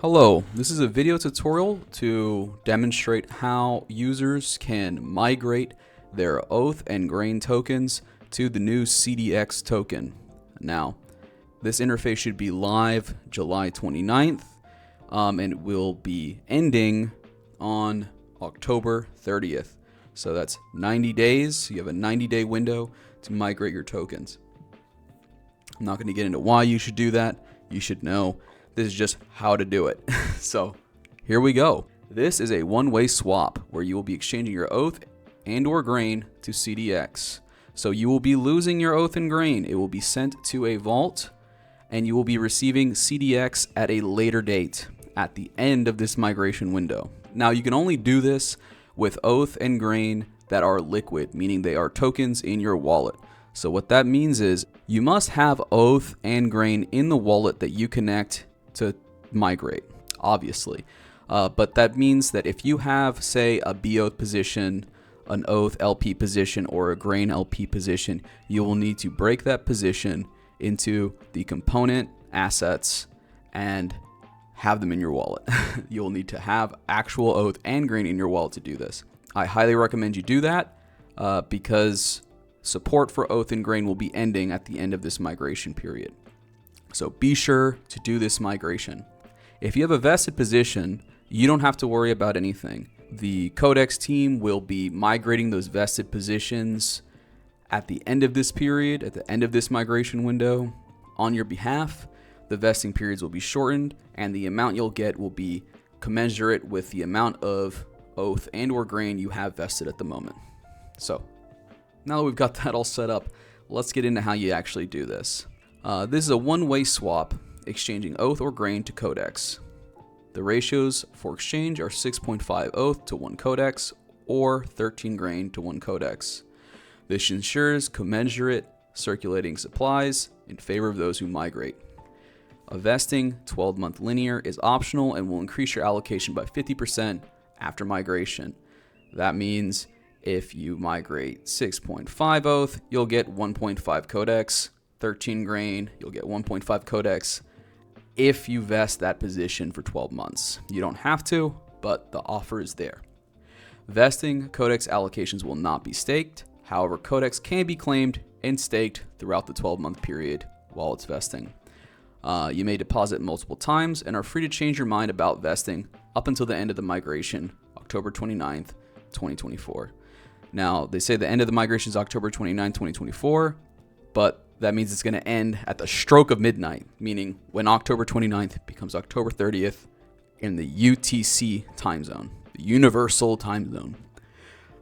Hello, this is a video tutorial to demonstrate how users can migrate their Oath and Grain tokens to the new CDX token. Now, this interface should be live July 29th and will be ending on October 30th. So that's 90 days. You have a 90-day window to migrate your tokens. I'm not going to get into why you should do that. You should know. This is just how to do it. So here we go. This is a one-way swap where you will be exchanging your Oath and or Grain to CDX. So you will be losing your Oath and Grain. It will be sent to a vault and you will be receiving CDX at a later date at the end of this migration window. Now you can only do this with Oath and Grain that are liquid, meaning they are tokens in your wallet. So what that means is you must have Oath and Grain in the wallet that you connect to migrate, obviously. But that means that if you have, say, a BOath position, an Oath LP position, or a Grain LP position, you will need to break that position into the component assets and have them in your wallet. You'll need to have actual Oath and Grain in your wallet to do this. I highly recommend you do that because support for Oath and Grain will be ending at the end of this migration period. So be sure to do this migration. If you have a vested position, you don't have to worry about anything. The Codex team will be migrating those vested positions at the end of this period, at the end of this migration window on your behalf. The vesting periods will be shortened and the amount you'll get will be commensurate with the amount of Oath and or Grain you have vested at the moment. So now that we've got that all set up, let's get into how you actually do this. This is a one-way swap, exchanging Oath or Grain to Codex. The ratios for exchange are 6.5 Oath to 1 Codex or 13 Grain to 1 Codex. This ensures commensurate circulating supplies in favor of those who migrate. A vesting 12-month linear is optional and will increase your allocation by 50% after migration. That means if you migrate 6.5 Oath, you'll get 1.5 Codex. 13 Grain, you'll get 1.5 Codex if you vest that position for 12 months. You don't have to, but the offer is there. Vesting Codex allocations will not be staked. However, Codex can be claimed and staked throughout the 12-month period while it's vesting. You may deposit multiple times and are free to change your mind about vesting up until the end of the migration, October 29th, 2024. Now, they say the end of the migration is October 29th, 2024, but that means it's going to end at the stroke of midnight, meaning when October 29th becomes October 30th in the UTC time zone, the Universal Time Zone.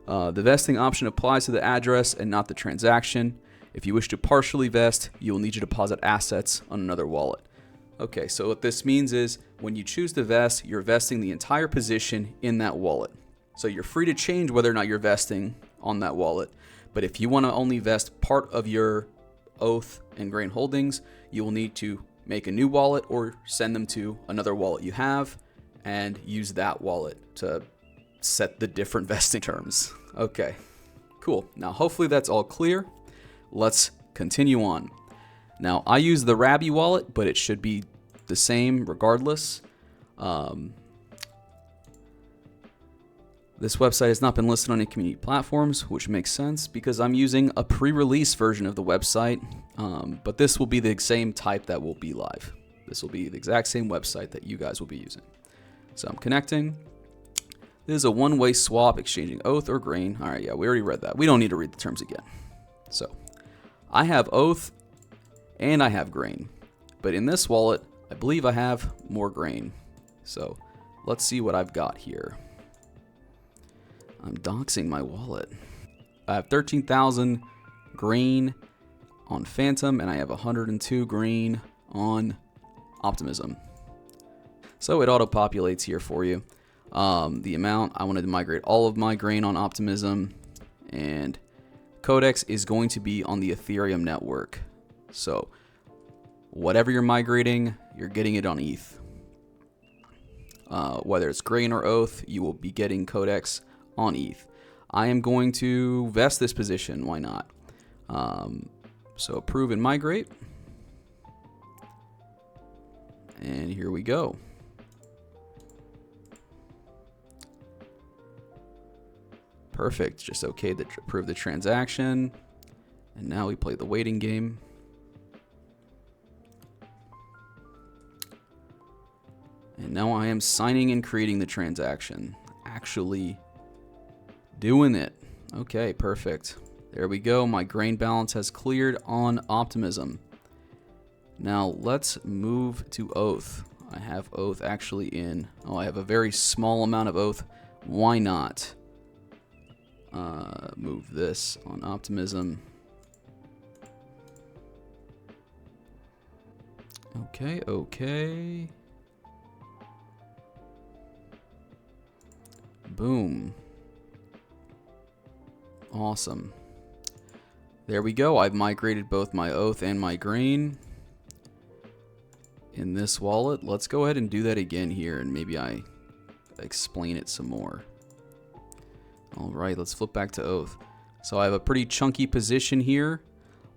The vesting option applies to the address and not the transaction. If you wish to partially vest, you will need to deposit assets on another wallet. Okay, so what this means is when you choose to vest, you're vesting the entire position in that wallet. So you're free to change whether or not you're vesting on that wallet. But if you want to only vest part of your Oath and Grain holdings, you will need to make a new wallet or send them to another wallet you have and use that wallet to set the different vesting terms. Okay, cool. Now, hopefully that's all clear. Let's continue on. Now, I use the Rabby wallet, but it should be the same regardless. This website has not been listed on any community platforms, which makes sense because I'm using a pre-release version of the website, but this will be the same type that will be live. This will be the exact same website that you guys will be using. So I'm connecting. This is a one-way swap exchanging Oath or Grain. All right, yeah, we already read that. We don't need to read the terms again. So I have Oath and I have Grain, but in this wallet, I believe I have more Grain. So let's see what I've got here. I'm doxing my wallet. I have 13,000 Grain on Phantom, and I have 102 Grain on Optimism. So it auto-populates here for you. The amount, I wanted to migrate all of my Grain on Optimism, and Codex is going to be on the Ethereum network. So whatever you're migrating, you're getting it on ETH. Whether it's Grain or Oath, you will be getting Codex on ETH. I am going to vest this position. Why not? So approve and migrate. And here we go. Perfect. Just okay to approve the transaction. And now we play the waiting game. And now I am signing and creating the transaction. Actually doing it. Okay, perfect. There we go. My grain balance has cleared on Optimism. Now let's move to Oath. I have Oath actually in. Oh, I have a very small amount of Oath. Why not? Move this on Optimism. Okay, okay. Boom. Awesome. There we go. I've migrated both my Oath and my grain in this wallet. Let's go ahead and do that again here, and maybe I explain it some more. All right, let's flip back to Oath. So I have a pretty chunky position here.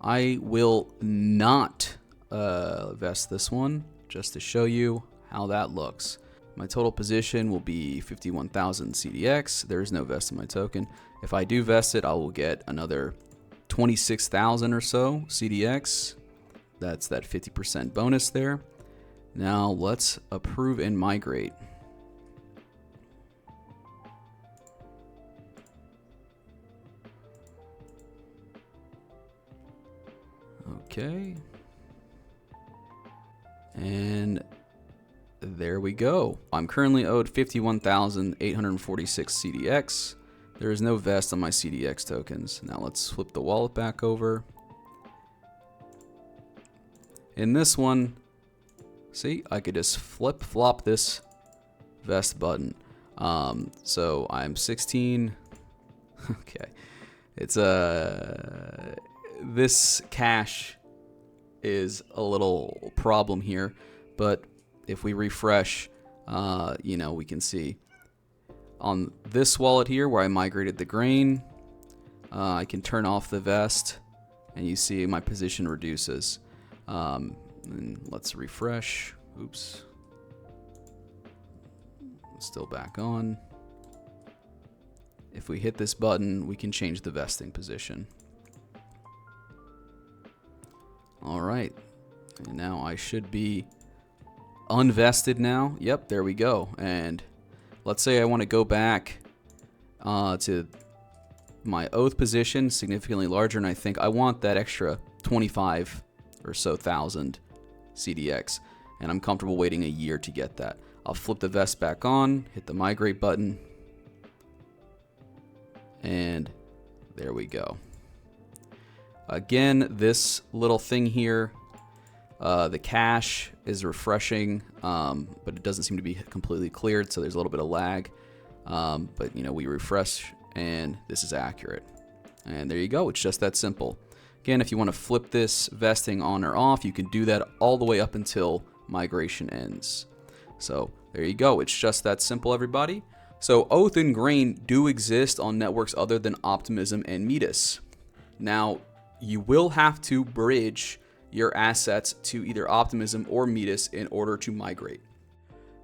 I will not vest this one just to show you how that looks. My total position will be 51,000 CDX. There is no vest in my token. If I do vest it, I will get another 26,000 or so CDX. That's that 50% bonus there. Now let's approve and migrate. Okay. And there we go. I'm currently owed 51,846 CDX. There is no vest on my CDX tokens. Now let's flip the wallet back over. In this one, see, I could just flip-flop this vest button. So I'm 16. Okay. It's this cache is a little problem here, but if we refresh, you know, we can see on this wallet here where I migrated the grain, I can turn off the vest and you see my position reduces. And let's refresh. Oops. Still back on. If we hit this button, we can change the vesting position. All right. And now I should be unvested now. Yep, there we go. And let's say I want to go back to my Oath position, significantly larger, and I think I want that extra 25 or so thousand CDX, and I'm comfortable waiting a year to get that. I'll flip the vest back on, hit the migrate button, and there we go. Again, this little thing here, the cache is refreshing, but it doesn't seem to be completely cleared, so there's a little bit of lag. But you know, we refresh and this is accurate. And there you go, it's just that simple. Again, if you want to flip this vesting on or off, you can do that all the way up until migration ends. So there you go, it's just that simple, everybody. So Oath and Grain do exist on networks other than Optimism and Metis. Now, you will have to bridge your assets to either Optimism or Metis in order to migrate.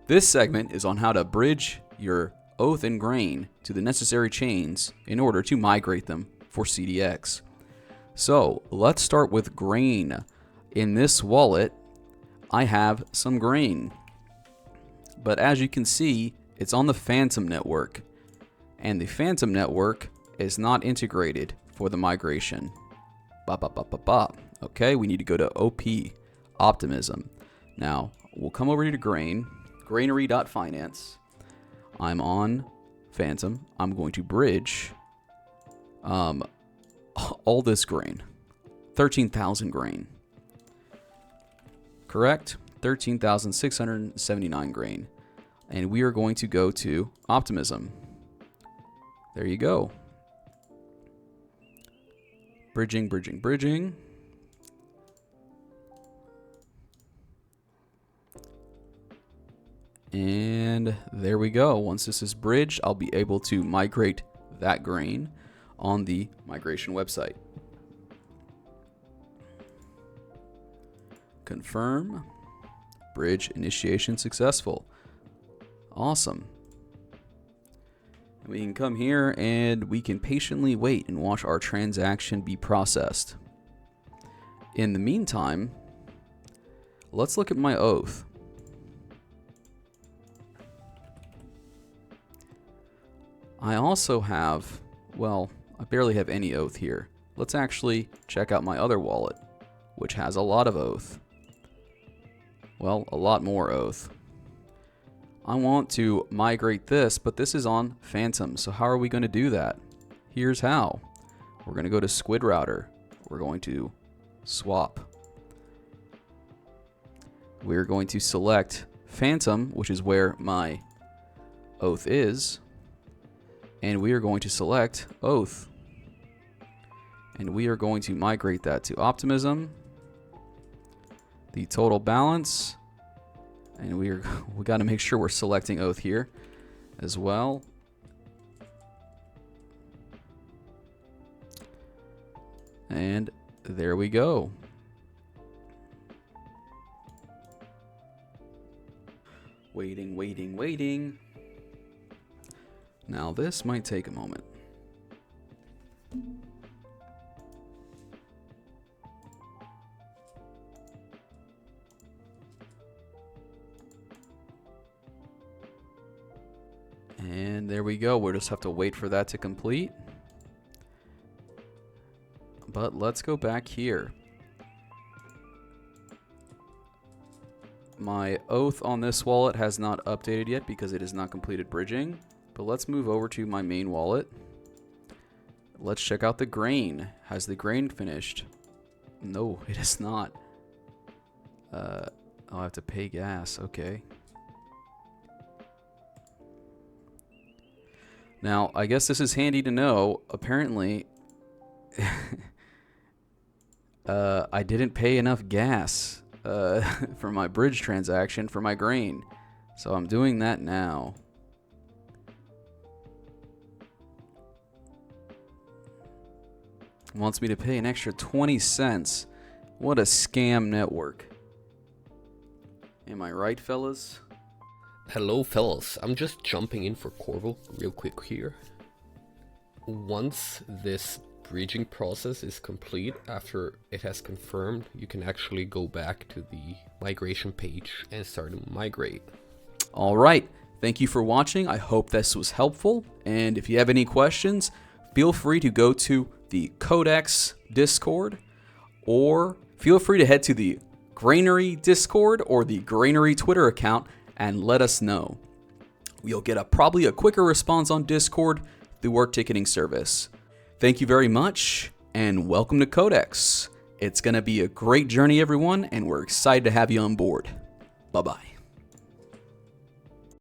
This segment is on how to bridge your Oath and Grain to the necessary chains in order to migrate them for CDX. So let's start with grain. In this wallet, I have some grain. But as you can see, it's on the Phantom network. And the Phantom network is not integrated for the migration. Okay, we need to go to OP, Optimism. Now, we'll come over to Grain, granary.finance. I'm on Phantom. I'm going to bridge all this grain. 13,000 grain. Correct? 13,679 grain. And we are going to go to Optimism. There you go. Bridging, bridging, bridging. And there we go. Once this is bridged, I'll be able to migrate that grain on the migration website. Confirm. Bridge initiation successful. Awesome. And we can come here and we can patiently wait and watch our transaction be processed. In the meantime, let's look at my oath. I also have, well, I barely have any oath here. Let's actually check out my other wallet, which has a lot of oath. Well, a lot more oath. I want to migrate this, but this is on Phantom. So how are we going to do that? Here's how. We're going to go to Squid Router. We're going to swap. We're going to select Phantom, which is where my oath is. And we are going to select oath. And we are going to migrate that to Optimism. The total balance. And we got to make sure we're selecting oath here as well. And there we go. Waiting, waiting, waiting. Now this might take a moment. And there we go. We'll just have to wait for that to complete. But let's go back here. My oath on this wallet has not updated yet because it has not completed bridging. But let's move over to my main wallet. Let's check out the grain. Has the grain finished? No, it has not. I'll have to pay gas. Okay. Now, I guess this is handy to know. Apparently, I didn't pay enough gas for my bridge transaction for my grain. So I'm doing that now. Wants me to pay an extra 20 cents. What a scam network. Am I right, fellas? Hello fellas, I'm just jumping in for Corval real quick here. Once this bridging process is complete, after it has confirmed, you can actually go back to the migration page and start to migrate. Alright, thank you for watching. I hope this was helpful. And if you have any questions, feel free to go to the Codex Discord, or feel free to head to the Granary Discord or the Granary Twitter account and let us know. You'll get probably a quicker response on Discord through our ticketing service. Thank you very much, and welcome to Codex. It's going to be a great journey, everyone, and we're excited to have you on board. Bye-bye.